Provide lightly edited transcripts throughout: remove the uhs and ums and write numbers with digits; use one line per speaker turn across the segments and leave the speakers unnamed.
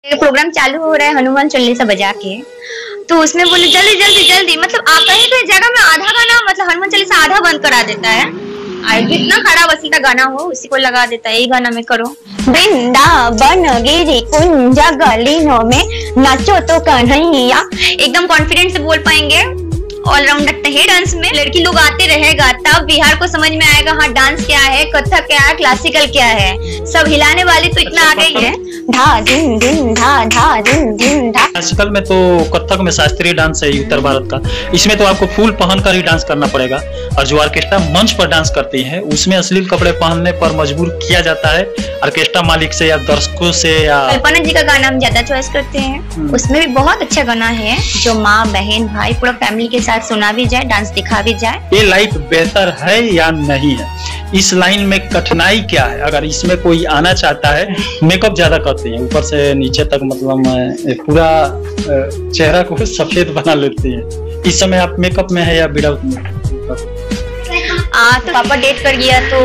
Programme चालू हो रहा है हनुमान चालीसा बजा के, तो उसमें बोले जल्दी जल्दी जल्दी, मतलब आप कहीं कहीं जगह में आधा गाना मतलब हनुमान चालीसा आधा बंद करा देता है, जितना खराब असली का गाना हो उसी को लगा देता है, यही गाना में करो। वृंदावन गिरी कुंज गलियों में नाचो तो कन्हैया, एकदम कॉन्फिडेंस से बोल पाएंगे। ऑलराउंडर है डांस में, लड़की लोग आते रहेगा तब बिहार को समझ में आएगा हाँ डांस क्या है, कथक क्या है, क्लासिकल क्या है। सब हिलाने वाली तो इतना आ गई है, धा दिन दिन धा धा दिन दिन धा।
क्लासिकल में तो कथक में शास्त्रीय डांस है उत्तर भारत का, इसमें तो आपको फूल पहनकर ही डांस करना पड़ेगा। और जो ऑर्केस्ट्रा मंच पर डांस करती है उसमें अश्लील कपड़े पहनने पर मजबूर किया जाता है ऑर्केस्ट्रा मालिक से या दर्शकों से। या
कल्पना जी का गाना हम ज्यादा चॉइस करते हैं, उसमें भी बहुत अच्छा गाना है जो माँ बहन भाई पूरा फैमिली के साथ सुना भी जाए, डांस दिखा भी जाए।
ये लाइफ बेहतर है या नहीं है, इस लाइन में कठिनाई क्या है? अगर इसमें कोई आना चाहता है, मेकअप ज्यादा करती है ऊपर से नीचे तक, मतलब पूरा चेहरा को सफेद बना लेती है। इस समय आप मेकअप में है या विदाउट में?
तो पापा डेट कर गया तो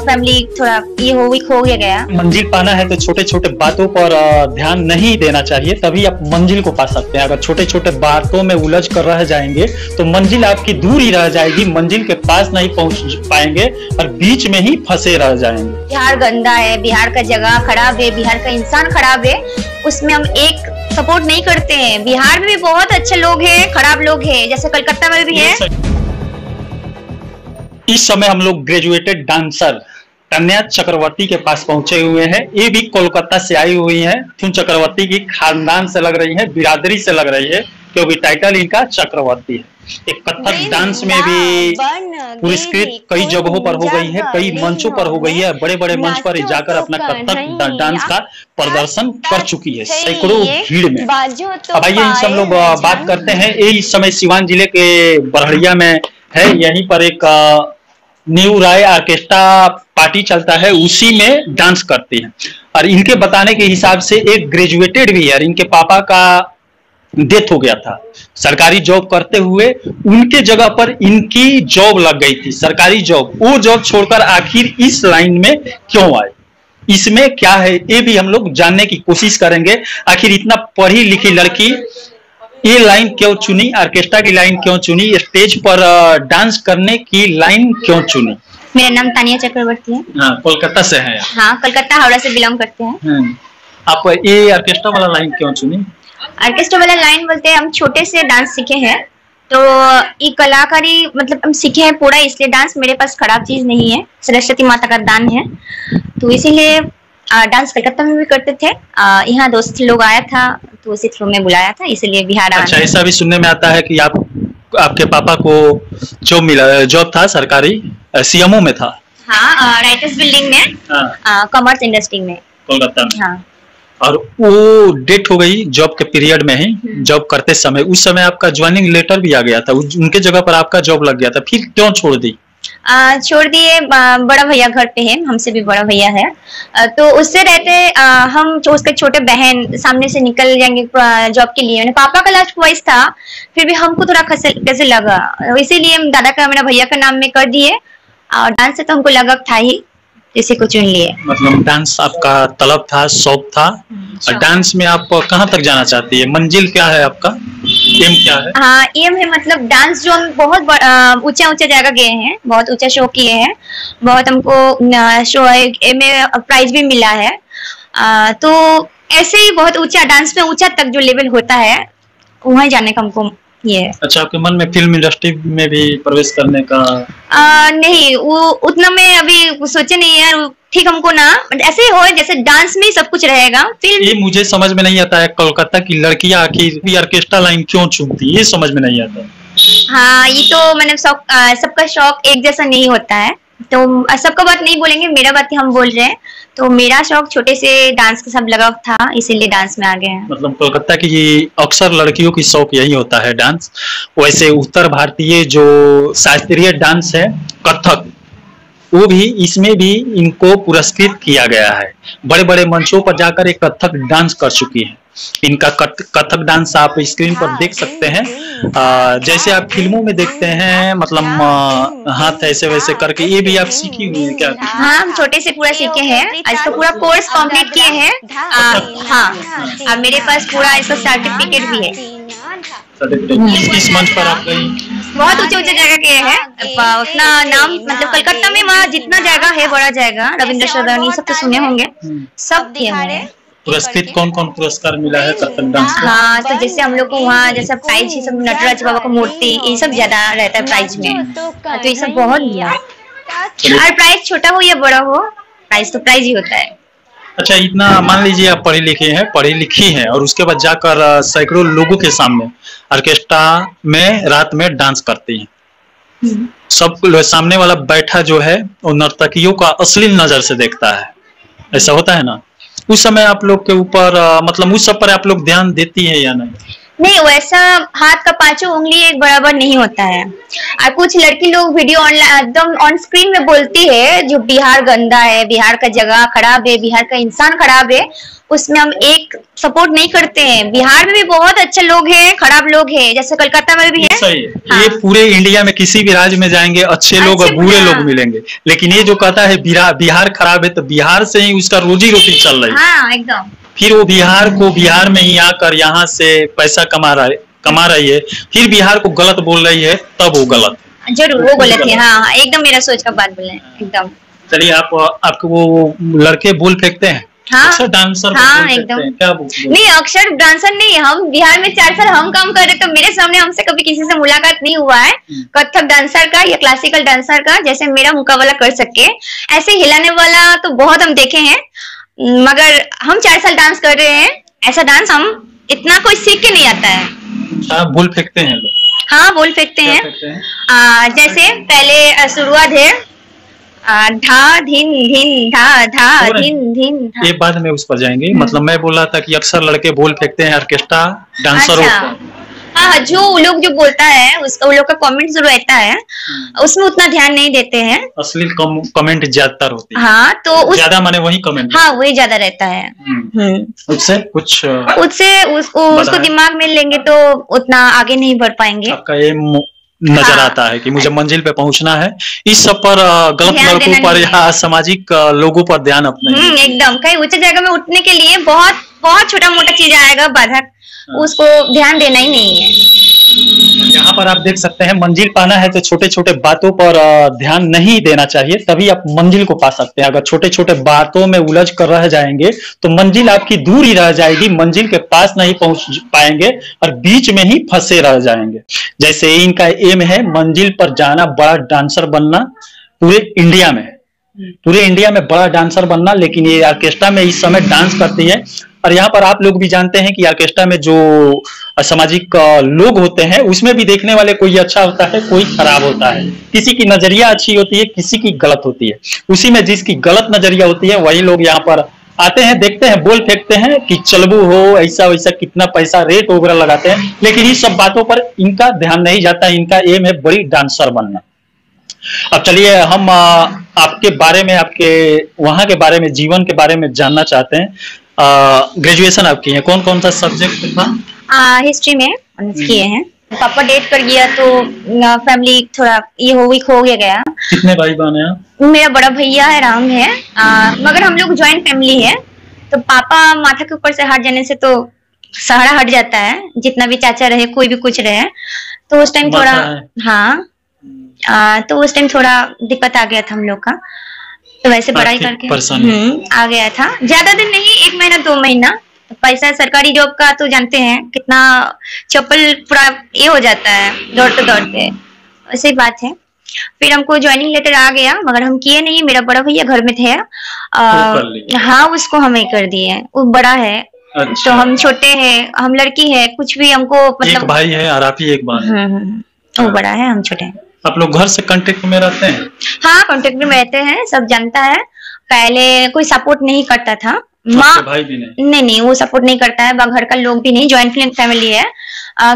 फैमिली थोड़ा ये हो गया।
मंजिल पाना है तो छोटे छोटे बातों पर ध्यान नहीं देना चाहिए, तभी आप मंजिल को पा सकते हैं। अगर छोटे छोटे बातों में उलझ कर रह जाएंगे तो मंजिल आपकी दूर ही रह जाएगी, मंजिल के पास नहीं पहुंच पाएंगे और बीच में ही फंसे रह जाएंगे।
बिहार गंदा है, बिहार का जगह खराब है, बिहार का इंसान खराब है, उसमें हम एक सपोर्ट नहीं करते हैं। बिहार में भी बहुत अच्छे लोग हैं, खराब लोग हैं, जैसे कलकत्ता में भी है।
इस समय हम लोग ग्रेजुएटेड डांसर कन्या चक्रवर्ती के पास पहुंचे हुए हैं। ये भी कोलकाता से आई हुई है, क्यों चक्रवर्ती की खानदान से लग रही है, बिरादरी से लग रही है, क्योंकि टाइटल इनका चक्रवर्ती है। एक कथक डांस में भी पुरस्कृत कई जगहों पर हो गई है, कई मंचों पर हो गई है, बड़े बड़े मंच पर जाकर अपना कथक डांस का प्रदर्शन कर चुकी है सैकड़ों भीड़ में। अब आइए इनसे हम लोग बात करते हैं। ये इस समय सिवान जिले के बरहड़िया में है, यहीं पर एक न्यू राय ऑर्केस्ट्रा पार्टी चलता है, उसी में डांस करती है। और इनके बताने के हिसाब से एक ग्रेजुएटेड भी है, इनके पापा का डेथ हो गया था, सरकारी जॉब करते हुए उनके जगह पर इनकी जॉब लग गई थी, सरकारी जॉब। वो जॉब छोड़कर आखिर इस लाइन में क्यों आए, इसमें क्या है, ये भी हम लोग जानने की कोशिश करेंगे। आखिर इतना पढ़ी लिखी लड़की ये लाइन क्यों चुनी, ऑर्केस्ट्रा की लाइन क्यों चुनी, स्टेज पर डांस करने की लाइन क्यों चुनी?
मेरा नाम तानिया चक्रवर्ती है।
हाँ, कोलकाता से है।
हाँ, कोलकाता हावड़ा से बिलोंग करते हैं।
आप ये ऑर्केस्ट्रा वाला लाइन क्यों चुनी?
ऑर्केस्ट्रा वाला लाइन बोलते हैं हम छोटे से डांस सीखे हैं, तो ये कलाकारी मतलब हम सीखे हैं पूरा, इसलिए डांस मेरे पास खराब चीज नहीं है, सरस्वती माता का दान है, तो इसीलिए डांस कलकत्ता में भी करते थे। यहाँ दोस्त लोग आया था तो उसी थ्रू में बुलाया था, इसीलिए बिहार।
अच्छा, ऐसा भी सुनने में आता है कि आपके पापा को जॉब मिला, जॉब था सरकारी, सीएमओ में था।
हाँ, राइटर्स बिल्डिंग में, कॉमर्स इंडस्ट्री में,
कोलकाता में।
हाँ।
और वो डेट हो गई जॉब के पीरियड में ही, जॉब करते समय, उस समय आपका ज्वाइनिंग लेटर भी आ गया था, उनके जगह पर आपका जॉब लग गया था, फिर क्यों छोड़ दी?
छोड़ दिए, बड़ा भैया घर पे है, हमसे भी बड़ा भैया है, तो उससे रहते हम उसके छोटे बहन सामने से निकल जाएंगे जॉब के लिए। पापा का लास्ट वॉइस था, फिर भी हमको थोड़ा कैसे लगा, इसीलिए हम दादा का मेरा भैया का नाम में कर दिए, और डांस से तो हमको लगा था ही, इसी को चुन लिए।
मतलब डांस आपका तलब था, शौक था, और डांस में आप कहाँ तक जाना चाहती है, मंजिल क्या है आपका, एम क्या है?
हाँ, एम है मतलब डांस जो हम बहुत ऊंचा ऊंचा जगह गए हैं, बहुत ऊंचा शो किए हैं, बहुत हमको शो में प्राइज भी मिला है, तो ऐसे ही बहुत ऊंचा डांस में ऊंचा तक जो लेवल होता है वहाँ जाने का हमको ये। अच्छा,
आपके मन में फिल्म इंडस्ट्री में भी प्रवेश करने का?
नहीं, वो उतना मैं अभी सोचे नहीं यार, ठीक हमको ना ऐसे हो जैसे डांस में सब कुछ रहेगा। फिल्म
ये मुझे समझ में नहीं आता है, कोलकाता की लड़कियां आखिर ऑर्केस्ट्रा लाइन क्यों चुनती, ये समझ में नहीं आता।
हाँ, ये तो मैंने सबका शौक एक जैसा नहीं होता है, तो सबका बात नहीं बोलेंगे, मेरा बात हम बोल रहे हैं। तो मेरा शौक छोटे से डांस का सब लगाव था, इसीलिए डांस में आ गए हैं।
मतलब कोलकाता की अक्सर लड़कियों की शौक यही होता है डांस। वैसे उत्तर भारतीय जो शास्त्रीय डांस है कथक, वो भी इसमें भी इनको पुरस्कृत किया गया है, बड़े बड़े मंचों पर जाकर एक कथक डांस कर चुकी है। इनका कथक डांस आप स्क्रीन पर देख सकते हैं। जैसे आप फिल्मों में देखते हैं, मतलब हाथ ऐसे वैसे करके, ये भी आप सीखी हुई है क्या?
हाँ, हम छोटे से पूरा सीखे हैं, इसका पूरा कोर्स कंप्लीट किए हैं। हाँ, और मेरे पास पूरा इसका सर्टिफिकेट भी है।
किस मंच पर आप गई?
बहुत ऊंचे ऊंचे जगह के हैं, उतना नाम मतलब कलकत्ता में वहाँ जितना जगह है बड़ा जगह, रविंद्र सदन ये सब तो सुने होंगे, सब किए हुए हैं।
पुरस्कृत कौन कौन पुरस्कार मिला है कथक डांस में?
हाँ, तो जैसे हम लोग को वहाँ जैसा प्राइज ये सब नटराज बाबा का मूर्ति ये सब ज्यादा रहता है प्राइज में, तो ये सब बहुत लिया। और प्राइज छोटा हो या बड़ा हो, प्राइज तो प्राइज ही होता है।
अच्छा, इतना मान लीजिए आप पढ़ी लिखी हैं और उसके बाद जाकर सैकड़ों लोगों के सामने ऑर्केस्ट्रा में रात में डांस करती हैं। सब सामने वाला बैठा जो है वो नर्तकियों का अश्लील नजर से देखता है, ऐसा होता है ना? उस समय आप लोग के ऊपर मतलब उस सब पर आप लोग ध्यान देती है या नहीं?
नहीं, वैसा हाथ का पांचों उंगली एक बराबर नहीं होता है। और कुछ लड़की लोग वीडियो ऑनलाइन एकदम ऑन स्क्रीन में बोलती है जो बिहार गंदा है, बिहार का जगह खराब है, बिहार का इंसान खराब है, उसमें हम एक सपोर्ट नहीं करते हैं। बिहार में भी बहुत अच्छे लोग हैं, खराब लोग हैं, जैसे कलकत्ता में भी है।
सही है। हाँ। ये पूरे इंडिया में किसी भी राज्य में जाएंगे अच्छे लोग और बुरे लोग मिलेंगे, लेकिन ये जो कहता है बिहार खराब है, तो बिहार से ही उसका रोजी रोटी चल रही है।
हाँ, एकदम।
फिर वो बिहार में ही आकर यहाँ से पैसा कमा रही है, फिर बिहार को गलत बोल रही है, तब वो गलत है।
जरूर वो गलत है। हाँ, एकदम मेरा सोच का बात बोले, एकदम।
चलिए, आपको वो लड़के बोल फेंकते हैं?
हाँ,
अक्सर डांसर
हाँ, एकदम।
क्या
नहीं, अक्सर डांसर नहीं, हम बिहार में 4 साल हम काम कर रहे, तो मेरे सामने हमसे कभी किसी से मुलाकात नहीं हुआ है कथक डांसर का या क्लासिकल डांसर का, जैसे मेरा मुकाबला कर सके। ऐसे हिलाने वाला तो बहुत हम देखे हैं, मगर हम 4 साल डांस कर रहे हैं, ऐसा डांस हम इतना कोई सीख के नहीं आता है।
बोल फेंकते हैं लोग?
हाँ, बोल फेंकते हैं। जैसे पहले शुरुआत है धा धिन धिन धा धा धिन धिन धा।
ये बाद में उस पर जाएंगे। मतलब मैं बोल रहा था कि अक्सर लड़के बोल फेंकते हैं ऑर्केस्ट्रा डांसरों को।
हाँ, जो लोग जो बोलता है उसका वो लोग का कमेंट जो रहता है उसमें उतना ध्यान नहीं देते हैं,
अश्लील कमेंट ज्यादातर होती है।
हाँ, तो
ज्यादा माने वही कमेंट।
हाँ, वही ज्यादा रहता है। उससे उसको दिमाग में लेंगे तो उतना आगे नहीं बढ़ पाएंगे।
आपका ये नजर आता है कि मुझे मंजिल पे पहुंचना है, इस सब पर गलत लड़कों पर या सामाजिक लोगों पर ध्यान अपना
एकदम। कहीं ऊंचे जगह में उठने के लिए बहुत बहुत छोटा मोटा चीज आएगा बाधक, उसको ध्यान देना ही नहीं है।
यहाँ पर आप देख सकते हैं, मंजिल पाना है तो छोटे छोटे बातों पर ध्यान नहीं देना चाहिए, तभी आप मंजिल को पा सकते हैं। अगर छोटे छोटे बातों में उलझ कर रह जाएंगे तो मंजिल आपकी दूर ही रह जाएगी, मंजिल के पास नहीं पहुंच पाएंगे और बीच में ही फंसे रह जाएंगे। जैसे इनका एम है मंजिल पर जाना, बड़ा डांसर बनना, पूरे इंडिया में बड़ा डांसर बनना। लेकिन ये ऑर्केस्ट्रा में इस समय डांस करती है, और यहाँ पर आप लोग भी जानते हैं कि ऑर्केस्ट्रा में जो सामाजिक लोग होते हैं उसमें भी देखने वाले कोई अच्छा होता है, कोई खराब होता है। किसी की नजरिया अच्छी होती है, किसी की गलत होती है। उसी में जिसकी गलत नजरिया होती है वही लोग यहाँ पर आते हैं, देखते हैं, बोल फेंकते हैं कि चलबू हो, ऐसा वैसा, कितना पैसा रेट वगैरह लगाते हैं। लेकिन इस सब बातों पर इनका ध्यान नहीं जाता, इनका एम है बड़ी डांसर बनना। अब चलिए, हम आपके बारे में, आपके वहां के बारे में, जीवन के बारे में जानना चाहते हैं। ग्रेजुएशन आपकी है, कौन कौन सा सब्जेक्ट था?
हिस्ट्री में ऑनर्स किए हैं। पापा डेट कर गया तो फैमिली थोड़ा ये हो गया।
कितने भाई बहन हैं?
मेरा बड़ा भैया है, राम है, मगर हम लोग ज्वाइंट फैमिली है, तो पापा माथा के ऊपर से हट जाने से तो सहारा हट जाता है, जितना भी चाचा रहे, कोई भी कुछ रहे, तो उस टाइम थोड़ा, हाँ, तो उस टाइम थोड़ा दिक्कत आ गया था हम लोग का। तो वैसे पढ़ाई करके आ गया था, ज्यादा दिन नहीं, 1 महीना 2 महीना। तो पैसा सरकारी जॉब का तो जानते हैं कितना चप्पल पूरा ये हो जाता है दौड़ते, ऐसी बात है। फिर हमको ज्वाइनिंग लेटर आ गया, मगर हम किए नहीं, मेरा बड़ा भैया घर में थे, हाँ, उसको हमें कर दिए, वो बड़ा है। अच्छा। तो हम छोटे हैं, हम लड़की है, कुछ भी हमको मतलब
एक भाई है और आप ही एक बहन।
वो बड़ा है, हम छोटे हैं।
आप लोग घर से कांटेक्ट में रहते हैं?
हाँ, कांटेक्ट में रहते हैं, सब जानता है। पहले कोई सपोर्ट नहीं करता था,
माँ भाई भी
नहीं, वो सपोर्ट नहीं करता है, घर का लोग भी नहीं, ज्वाइंट फैमिली है,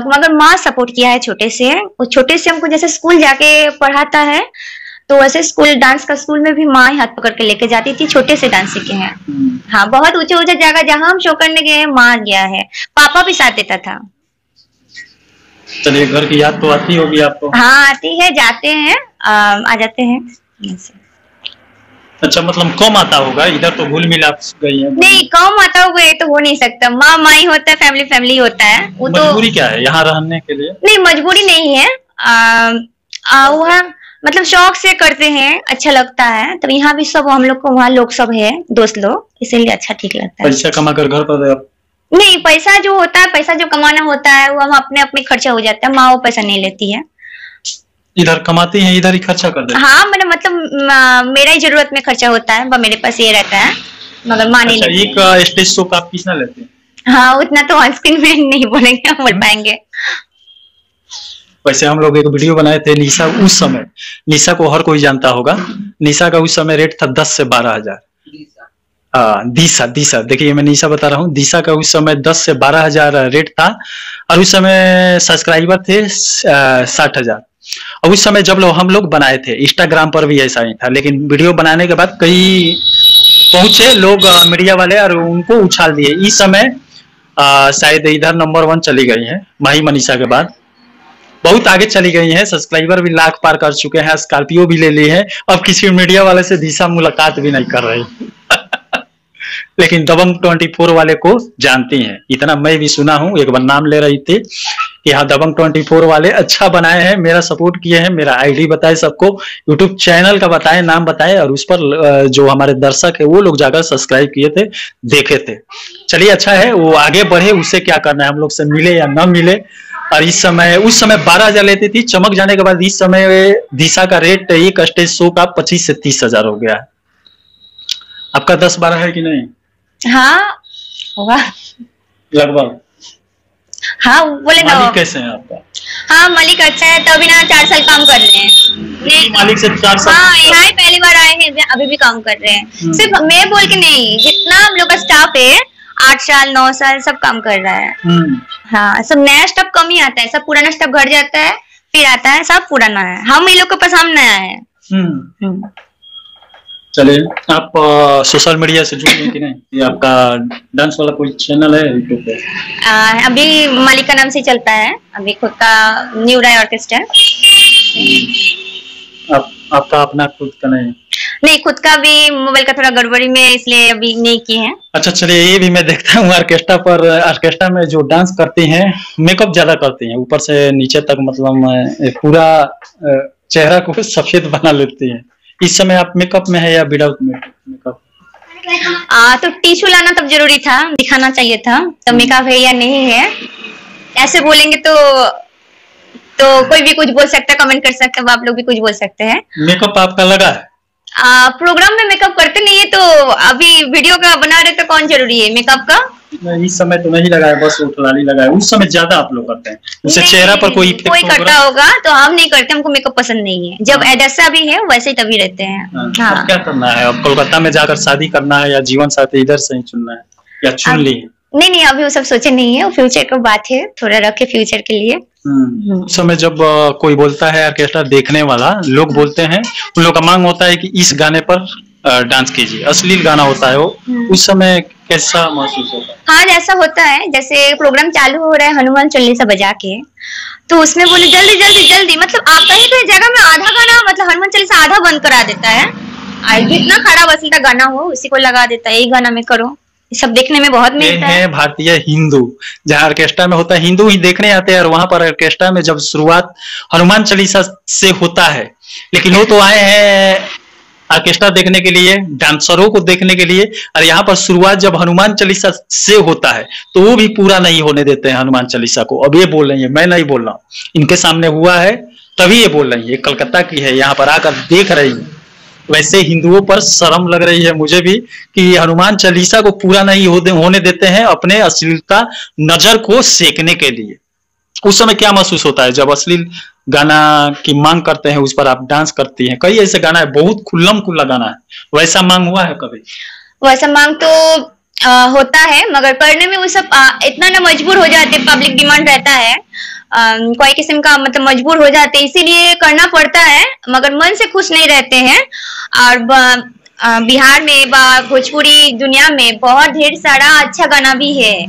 मगर माँ सपोर्ट किया है छोटे से। वो छोटे से हमको जैसे स्कूल जाके पढ़ाता है, तो वैसे स्कूल डांस का स्कूल में भी माँ ही हाथ पकड़ के लेके जाती थी, छोटे से डांस सीखे हैं। हाँ, बहुत ऊंचे ऊंचे जगह जहाँ हम शो करने गए हैं माँ गया है, पापा भी साथ देता था।
चलिए, घर की याद तो आती होगी आपको?
हाँ आती है, जाते हैं, आ जाते हैं।
अच्छा, मतलब कम आता होगा इधर, तो घुल मिल आप गई है?
नहीं, कम आता हुआ ये तो हो नहीं सकता, माँ माँ ही होता है, फैमिली फैमिली होता है। वो तो
मजबूरी क्या है यहाँ रहने के लिए?
नहीं, मजबूरी नहीं है, वहाँ मतलब शौक से करते हैं, अच्छा लगता है। तो यहाँ भी सब हम लोग को, वहाँ लोग सब है, दोस्त लोग, इसीलिए अच्छा ठीक लगता है।
पैसा कमा कर घर पर आप?
नहीं, पैसा जो होता है, पैसा जो कमाना होता है वो हम अपने अपने खर्चा हो जाता है, माँ वो पैसा नहीं लेती है।
इधर कमाती हैं, इधर ही खर्चा कर देती हैं?
हाँ, मतलब मेरा ही जरूरत में खर्चा होता है, मेरे पास ये रहता है, मगर माँ नहीं लेती।
एक स्टेज शो का आप कितना लेते हैं?
हाँ, उतना तो ऑन स्क्रीन में नहीं बोलेंगे, बोल पाएंगे।
वैसे हम लोग एक वीडियो बनाए थे निशा, उस समय निशा को हर कोई जानता होगा। निशा का उस समय रेट था 10 से 12,000। दिशा देखिए, मैं निशा बता रहा हूँ। दिशा का उस समय 10 से 12,000 रेट था, और उस समय सब्सक्राइबर थे 60,000। और उस समय जब हम लोग बनाए थे, इंस्टाग्राम पर भी ऐसा ही था, लेकिन वीडियो बनाने के बाद कई पहुंचे लोग मीडिया वाले और उनको उछाल दिए। इस समय शायद इधर नंबर 1 चली गई है, माही मनीषा के बाद बहुत आगे चली गई हैं, सब्सक्राइबर भी लाख पार कर चुके हैं, स्कॉर्पियो भी ले ली है। अब किसी मीडिया वाले से दिशा मुलाकात भी नहीं कर रही लेकिन दबंग 24 वाले को जानती हैं, इतना मैं भी सुना हूं। एक बार नाम ले रही थी कि हाँ, दबंग 24 वाले अच्छा बनाए हैं, मेरा सपोर्ट किए हैं, मेरा आईडी बताए सबको, यूट्यूब चैनल का बताए, नाम बताए, और उस पर जो हमारे दर्शक है वो लोग जाकर सब्सक्राइब किए थे, देखे थे। चलिए, अच्छा है, वो आगे बढ़े, उससे क्या करना है, हम लोग से मिले या न मिले। और उस समय 12,000 लेती थी, चमक जाने के बाद इस समय दिशा का रेट एक स्टेज शो का 25 से 30,000 हो गया है। आपका 10-12 है कि नहीं?
हाँ होगा
लगभग।
हाँ, बोले ना।
मालिक कैसे हैं आपका?
हाँ, मालिक अच्छा है, तो अभी ना 4 साल काम कर रहे हैं।
मालिक से 4 साल? हाँ,
यहाँ ही पहली बार आए हैं, अभी भी काम कर रहे हैं। सिर्फ मैं बोल के नहीं, जितना हम लोग का स्टाफ है 8 साल 9 साल सब काम कर रहा है। हाँ, सब नया स्टाफ कम ही आता है, सब पुराना स्टाफ घर जाता है, फिर आता है, सब पुराना है। हम इन लोग के पास हम नया है।
चलिए, आप सोशल मीडिया से जुड़े हैं कि नहीं? ये आपका डांस वाला कोई चैनल है यूट्यूब पे?
अभी मालिक का नाम से चलता है, अभी खुद का न्यू राय ऑर्केस्ट्रा।
आपका अपना खुद का नहीं?
नहीं, खुद का भी मोबाइल का थोड़ा गड़बड़ी में, इसलिए अभी नहीं की है।
अच्छा, चलिए, ये भी मैं देखता हूँ ऑर्केस्ट्रा में जो डांस करती हैं, मेकअप ज्यादा करती हैं, ऊपर से नीचे तक, मतलब पूरा चेहरा को सफेद बना लेती हैं। इस समय आप मेकअप में है या विदाउट मेकअप?
तो टिश्यू लाना तब जरूरी था, दिखाना चाहिए था, तो मेकअप है या नहीं है ऐसे बोलेंगे तो कोई भी कुछ बोल सकता है, कमेंट कर सकते हैं, आप लोग भी कुछ बोल सकते हैं।
मेकअप आपका लगा है?
प्रोग्राम में मेकअप करते नहीं है, तो अभी वीडियो का बना रहे तो कौन जरूरी है मेकअप का?
इस समय तो नहीं लगाया, बस उठलाली लगाया। उस समय ज्यादा आप लोग करते हैं, उससे चेहरा पर कोई
करता होगा, तो हम नहीं करते, हमको मेकअप पसंद नहीं है। जब जैसा भी है वैसे ही तभी रहते हैं।
हाँ। क्या करना है अब? कोलकाता में जाकर शादी करना है या जीवन साथी इधर से ही चुनना है, या चुन ली? नहीं,
अभी वो सब सोचे नहीं है, फ्यूचर का बात है, थोड़ा रखे फ्यूचर के लिए।
उस समय जब कोई बोलता है ऑर्केस्ट्रा, देखने वाला लोग बोलते हैं, उन लोग का मांग होता है कि इस गाने पर डांस कीजिए, अश्लील गाना होता है वो, उस समय कैसा महसूस होता है?
हाँ, जैसा होता है, जैसे प्रोग्राम चालू हो रहा है हनुमान चालीसा बजा के, तो उसमें बोले जल्दी जल्दी जल्दी, मतलब आप कहीं कहीं जगह में आधा गाना, मतलब हनुमान चालीसा आधा बंद करा देता है। जितना खराब अश्लील गाना हो उसी को लगा देता है, यही गाना में करो। सब देखने में बहुत मिलता है।
भारतीय हिंदू, जहाँ ऑर्केस्ट्रा में होता है, हिंदू ही देखने आते हैं, और वहां पर ऑर्केस्ट्रा में जब शुरुआत हनुमान चालीसा से होता है, लेकिन वो तो आए हैं ऑर्केस्ट्रा देखने के लिए, डांसरों को देखने के लिए, और यहाँ पर शुरुआत जब हनुमान चालीसा से होता है तो वो भी पूरा नहीं होने देते हैं हनुमान चालीसा को। अब ये बोल रही है, मैं नहीं बोल रहा हूँ, इनके सामने हुआ है तभी ये बोल रही है, कलकत्ता की है, यहाँ पर आकर देख रही है। वैसे हिंदुओं पर शर्म लग रही है मुझे भी कि हनुमान चालीसा को पूरा नहीं होने देते हैं, अपने अश्लीलता नजर को सेकने के लिए। उस समय क्या महसूस होता है जब अश्लील गाना की मांग करते हैं, उस पर आप डांस करती हैं? कई ऐसे गाना है, बहुत खुल्लम खुल्ला गाना है, वैसा मांग हुआ है कभी?
वैसा मांग तो होता है, मगर करने में वो सब इतना ना मजबूर हो जाते, पब्लिक डिमांड रहता है, कोई किस्म का मतलब मजबूर हो जाते हैं, इसीलिए करना पड़ता है, मगर मन से खुश नहीं रहते हैं। और बिहार में भोजपुरी दुनिया में बहुत ढेर सारा अच्छा गाना भी है।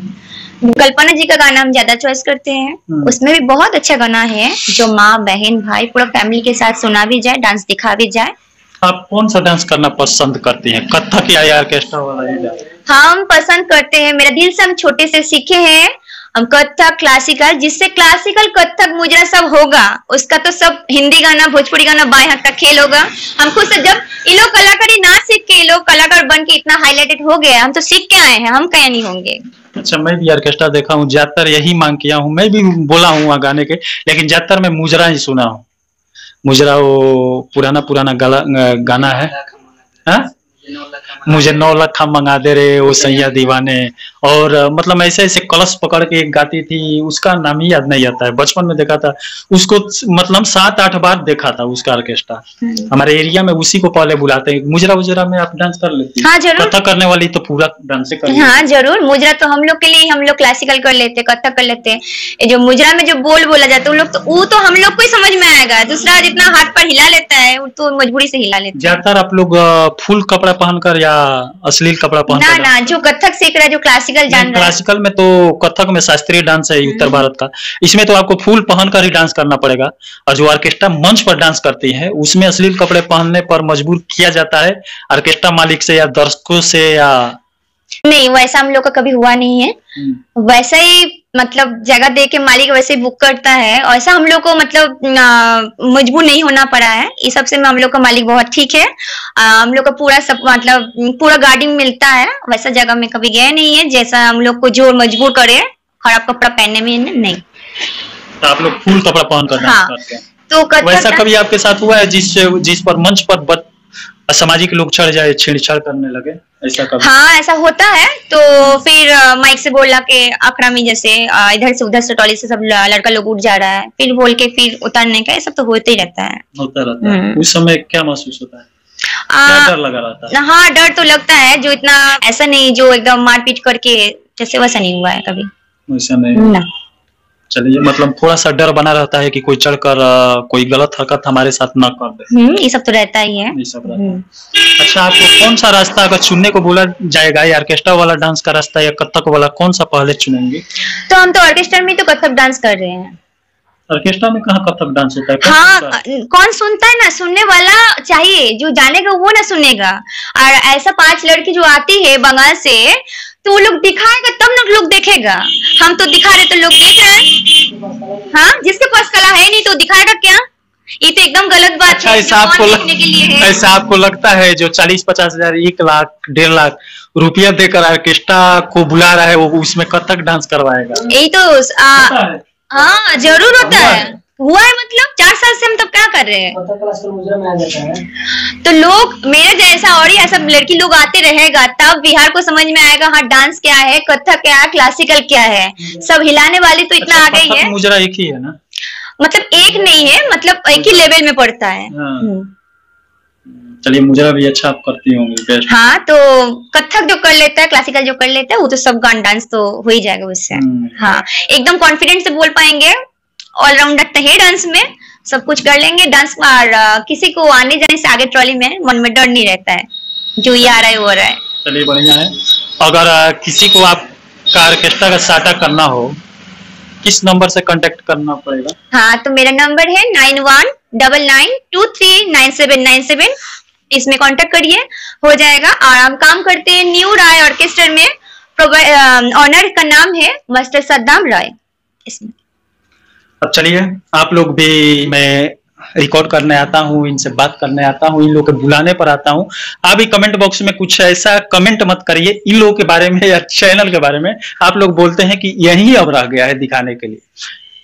कल्पना जी का गाना हम ज्यादा चॉइस करते हैं, उसमें भी बहुत अच्छा गाना है जो माँ बहन भाई पूरा फैमिली के साथ सुना भी जाए, डांस दिखा भी जाए।
आप कौन सा डांस करना पसंद करती हैं, कथक या ऑर्केस्ट्रा वाला ही डांस?
हम पसंद करते हैं, मेरा दिल से हम छोटे से सीखे हैं हम कथक क्लासिकल, जिससे क्लासिकल कथक मुजरा सब होगा उसका तो सब हिंदी गाना भोजपुरी गाना बाएं हाथ का खेल होगा। हम खुद से जब ये लोग कलाकारी ना सीख के ये लोग कलाकार बन के इतना हाईलाइटेड हो गए, हम तो सीख के आए हैं, हम कहीं नहीं होंगे।
अच्छा, मैं भी ऑर्केस्ट्रा देखा हूँ, ज्यादातर यही मांग किया हूँ, मैं भी बोला हूँ वहाँ गाने के, लेकिन ज्यादातर मैं मुजरा ही सुना हूँ। मुजरा वो पुराना गाना है, हाँ? मुझे 9 लाख मंगा दे रे वो सैया दीवाने, और मतलब ऐसे ऐसे कलश पकड़ के एक गाती थी, उसका नाम ही याद नहीं आता है। बचपन में देखा था उसको, मतलब 7-8 बार देखा था उसका ऑर्केस्ट्रा। हमारे एरिया में उसी को पहले बुलाते हैं। मुजरा उजरा में आप डांस कर लेती हैं?
हाँ जरूर।
कथक करने वाली तो पूरा डांस कर लेती।
हाँ जरूर, मुजरा तो हम लोग के लिए हम लोग क्लासिकल कर लेते, कथक कर लेते। जो मुजरा में जो बोल बोला जाता है वो तो हम लोग को ही समझ में आएगा, दूसरा जितना हाथ पर हिला लेता है वो तो मजबूरी से हिला लेता है।
ज्यादातर आप लोग फुल कपड़ा पहनकर या अश्लील कपड़ा पहनकर?
ना, जो कथक सीख रहा है, जो क्लासिकल जान रहा है।
क्लासिकल में तो कथक में शास्त्रीय डांस है उत्तर भारत का, इसमें तो आपको फुल पहनकर ही डांस करना पड़ेगा। और जो ऑर्केस्ट्रा मंच पर डांस करती है उसमें अश्लील कपड़े पहनने पर मजबूर किया जाता है ऑर्केस्ट्रा मालिक से या दर्शकों से, या
नहीं वैसा हम लोग का कभी हुआ नहीं है। वैसा ही मतलब जगह दे के मालिक वैसे ही बुक करता है, ऐसा हम लोग को मतलब मजबूर नहीं होना पड़ा है। इस सब से हम लोग का मालिक बहुत ठीक है। हम लोग का पूरा सब मतलब पूरा गार्डिंग मिलता है, वैसा जगह में कभी गए नहीं है जैसा हम लोग को जोर मजबूर करे खराब कपड़ा पहनने में, नहीं।
तो आप लोग फुल कपड़ा पहनकर डांस करते हैं?
तो
वैसा कभी आपके साथ हुआ है जिस पर मंच पर असामाजिक लोग चढ़ जाए, छेड़छाड़ करने लगे, ऐसा कभी?
हाँ ऐसा होता है, तो फिर माइक से बोला के अखड़ा में जैसे इधर से उधर से ट्रॉली से सब लड़का लोग उठ जा रहा है, फिर बोल के फिर उतारने का, ये सब तो होते ही रहता है।
होता रहता है। उस समय क्या महसूस होता है? क्या डर लगा रहता है?
हाँ डर तो लगता है, जो इतना ऐसा नहीं जो एकदम मारपीट करके जैसे, वैसा नहीं हुआ है कभी।
वैसा नहीं ना। चलिए, मतलब थोड़ा सा डर बना रहता है कि कोई चढ़कर कोई गलत हरकत हमारे साथ ना कर दे।
ये सब तो रहता ही है।
ये सब रहता है। अच्छा, आपको कौन सा रास्ता अगर चुनने को बोला जाएगा, या ऑर्केस्ट्रा वाला डांस का रास्ता या कथक वाला, कौन सा पहले चुनेंगे?
तो हम तो ऑर्केस्ट्रा में तो कथक डांस कर रहे हैं।
ऑर्केस्ट्रा में कहाँ कथक डांस होता है?
हाँ, कौन सुनता है ना, सुनने वाला चाहिए, जो जानेगा वो ना सुनेगा। और ऐसा 5 लड़की जो आती है बंगाल से, तो वो लोग दिखाएगा तब ना लोग देखेगा। हम तो दिखा रहे तो लोग देख रहे हैं। हाँ, जिसके पास कला है नहीं तो दिखाएगा क्या? ये तो एकदम गलत बात है।
ऐसा आपको लगता है जो 40-50 हजार, 1 लाख, 1.5 लाख रुपया देकर ऑर्केस्ट्रा को बुला रहा है, वो उसमें कथक डांस करवाएगा?
यही तो हाँ जरूर होता है, हुआ है। मतलब 4 साल से हम तब क्या कर रहे हैं, तो लोग मेरे जैसा और ही ऐसा लड़की लोग आते रहेगा, तब बिहार को समझ में आएगा हाँ डांस क्या है, कथक क्या है, क्लासिकल क्या है। सब हिलाने वाली तो इतना आ गई है।
मुजरा एक ही है ना?
मतलब एक नहीं है, मतलब एक ही लेवल में पड़ता है।
चलिए, मुजरा भी अच्छा आप करती होंगी।
हाँ, तो कथक जो कर लेता है, क्लासिकल जो कर लेता है, वो तो सब गान डांस तो हो ही जाएगा उससे। हाँ, एकदम कॉन्फिडेंस से बोल पाएंगे, ऑलराउंडर तो है डांस में, सब कुछ कर लेंगे डांस। और किसी को आने जाने से आगे ट्रॉली में मन में डर नहीं रहता है, जो ये आ रहा है वो आ रहा है।
चलिए, बढ़िया है। अगर किसी को आपका ऑर्केस्ट्रा का साटा करना हो, किस नंबर से कांटेक्ट करना पड़ेगा?
हाँ, तो मेरा नंबर है 9199239797। इसमें कांटेक्ट करिए, हो जाएगा। और हम काम करते हैं न्यू राय ऑर्केस्ट्रा में। ऑनर का नाम है मास्टर सद्दाम राय। इसमें
अब चलिए, आप लोग भी, मैं रिकॉर्ड करने आता हूँ, इनसे बात करने आता हूँ, इन लोगों के बुलाने पर आता हूँ। आप भी कमेंट बॉक्स में कुछ ऐसा कमेंट मत करिए इन लोगों के बारे में या चैनल के बारे में। आप लोग बोलते हैं कि यही अब रह गया है दिखाने के लिए।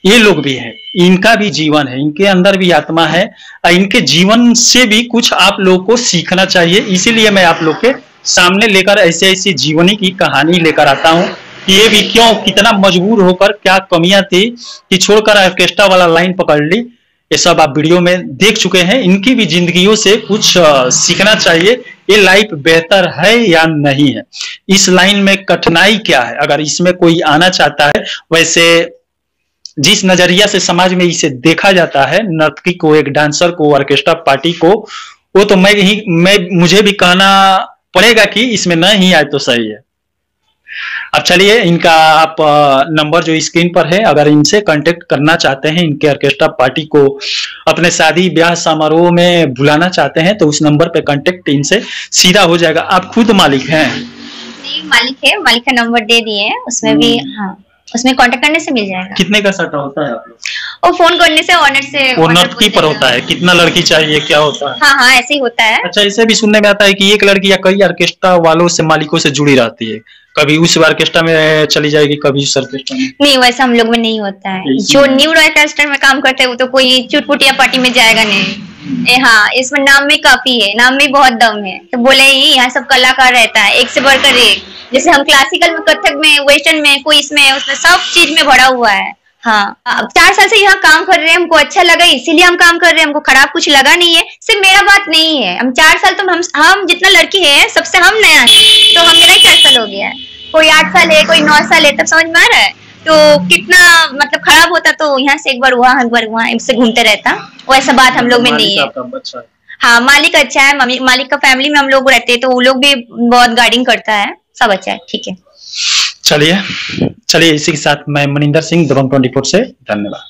ये लोग भी हैं, इनका भी जीवन है, इनके अंदर भी आत्मा है, इनके जीवन से भी कुछ आप लोग को सीखना चाहिए। इसीलिए मैं आप लोग के सामने लेकर ऐसे ऐसी जीवनी की कहानी लेकर आता हूँ कि ये भी क्यों, कितना मजबूर होकर, क्या कमियां थी कि छोड़कर ऑर्केस्ट्रा वाला लाइन पकड़ ली। ये सब आप वीडियो में देख चुके हैं। इनकी भी जिंदगियों से कुछ सीखना चाहिए। ये लाइफ बेहतर है या नहीं है, इस लाइन में कठिनाई क्या है, अगर इसमें कोई आना चाहता है। वैसे जिस नजरिया से समाज में इसे देखा जाता है, नर्तकी को, एक डांसर को, ऑर्केस्ट्रा पार्टी को, वो तो मुझे भी कहना पड़ेगा कि इसमें न ही आए तो सही है। अब चलिए, इनका आप नंबर जो स्क्रीन पर है, अगर इनसे कांटेक्ट करना चाहते हैं, इनके ऑर्केस्ट्रा पार्टी को अपने शादी ब्याह समारोह में बुलाना चाहते हैं, तो उस नंबर पे कांटेक्ट इनसे सीधा हो जाएगा। आप खुद मालिक हैं?
जी मालिक है, मालिक का नंबर दे दिए हैं, उसमें भी हाँ, उसमें कांटेक्ट करने से मिल जाएगा।
कितने का सट्टा होता है आप लोग?
और फोन करने से ऑनर से,
वो नर्तकी पर होता है, कितना लड़की चाहिए, क्या होता है?
हाँ हाँ, ऐसे ही होता है।
अच्छा, इसे भी सुनने में आता है कि एक लड़की या कई ऑर्केस्ट्रा वालों से, मालिकों से जुड़ी रहती है, कभी उस ऑर्केस्ट्रा में चली जाएगी, कभी उस ऑर्केस्ट्रा में।
नहीं, वैसा हम लोग में नहीं होता है। जो न्यू ऑर्केस्ट्रा में काम करते हैं वो तो कोई चुटपुटिया पार्टी में जाएगा नहीं। हाँ, इसमें नाम में काफी है, नाम में बहुत दम है, तो बोले ही यहाँ सब कलाकार रहता है, एक से बढ़कर एक। जैसे हम क्लासिकल में, कथक में, वेस्टर्न में, कोई इसमें उसमें सब चीज में भरा हुआ है। हाँ, अब 4 साल से यहाँ काम कर रहे हैं, हमको अच्छा लगा इसीलिए हम काम कर रहे हैं, हमको खराब कुछ लगा नहीं है। सिर्फ मेरा बात नहीं है, हम 4 साल तो हम जितना लड़की है सबसे हम नया है, तो हम मेरा ही 4 साल हो गया है। कोई 8 साल है, कोई 9 साल है, तब समझ में आ रहा है। तो कितना मतलब खराब होता तो यहाँ से एक बार वहाँ इससे घूमते रहता, वैसा बात हम लोग में नहीं है। हाँ, मालिक अच्छा है, मालिक का फैमिली में हम लोग रहते हैं, तो वो लोग भी बहुत गाइडिंग करता है, सब अच्छा है, ठीक है।
चलिए, इसी के साथ मैं मनिंदर सिंह, दबंग 24 से, धन्यवाद।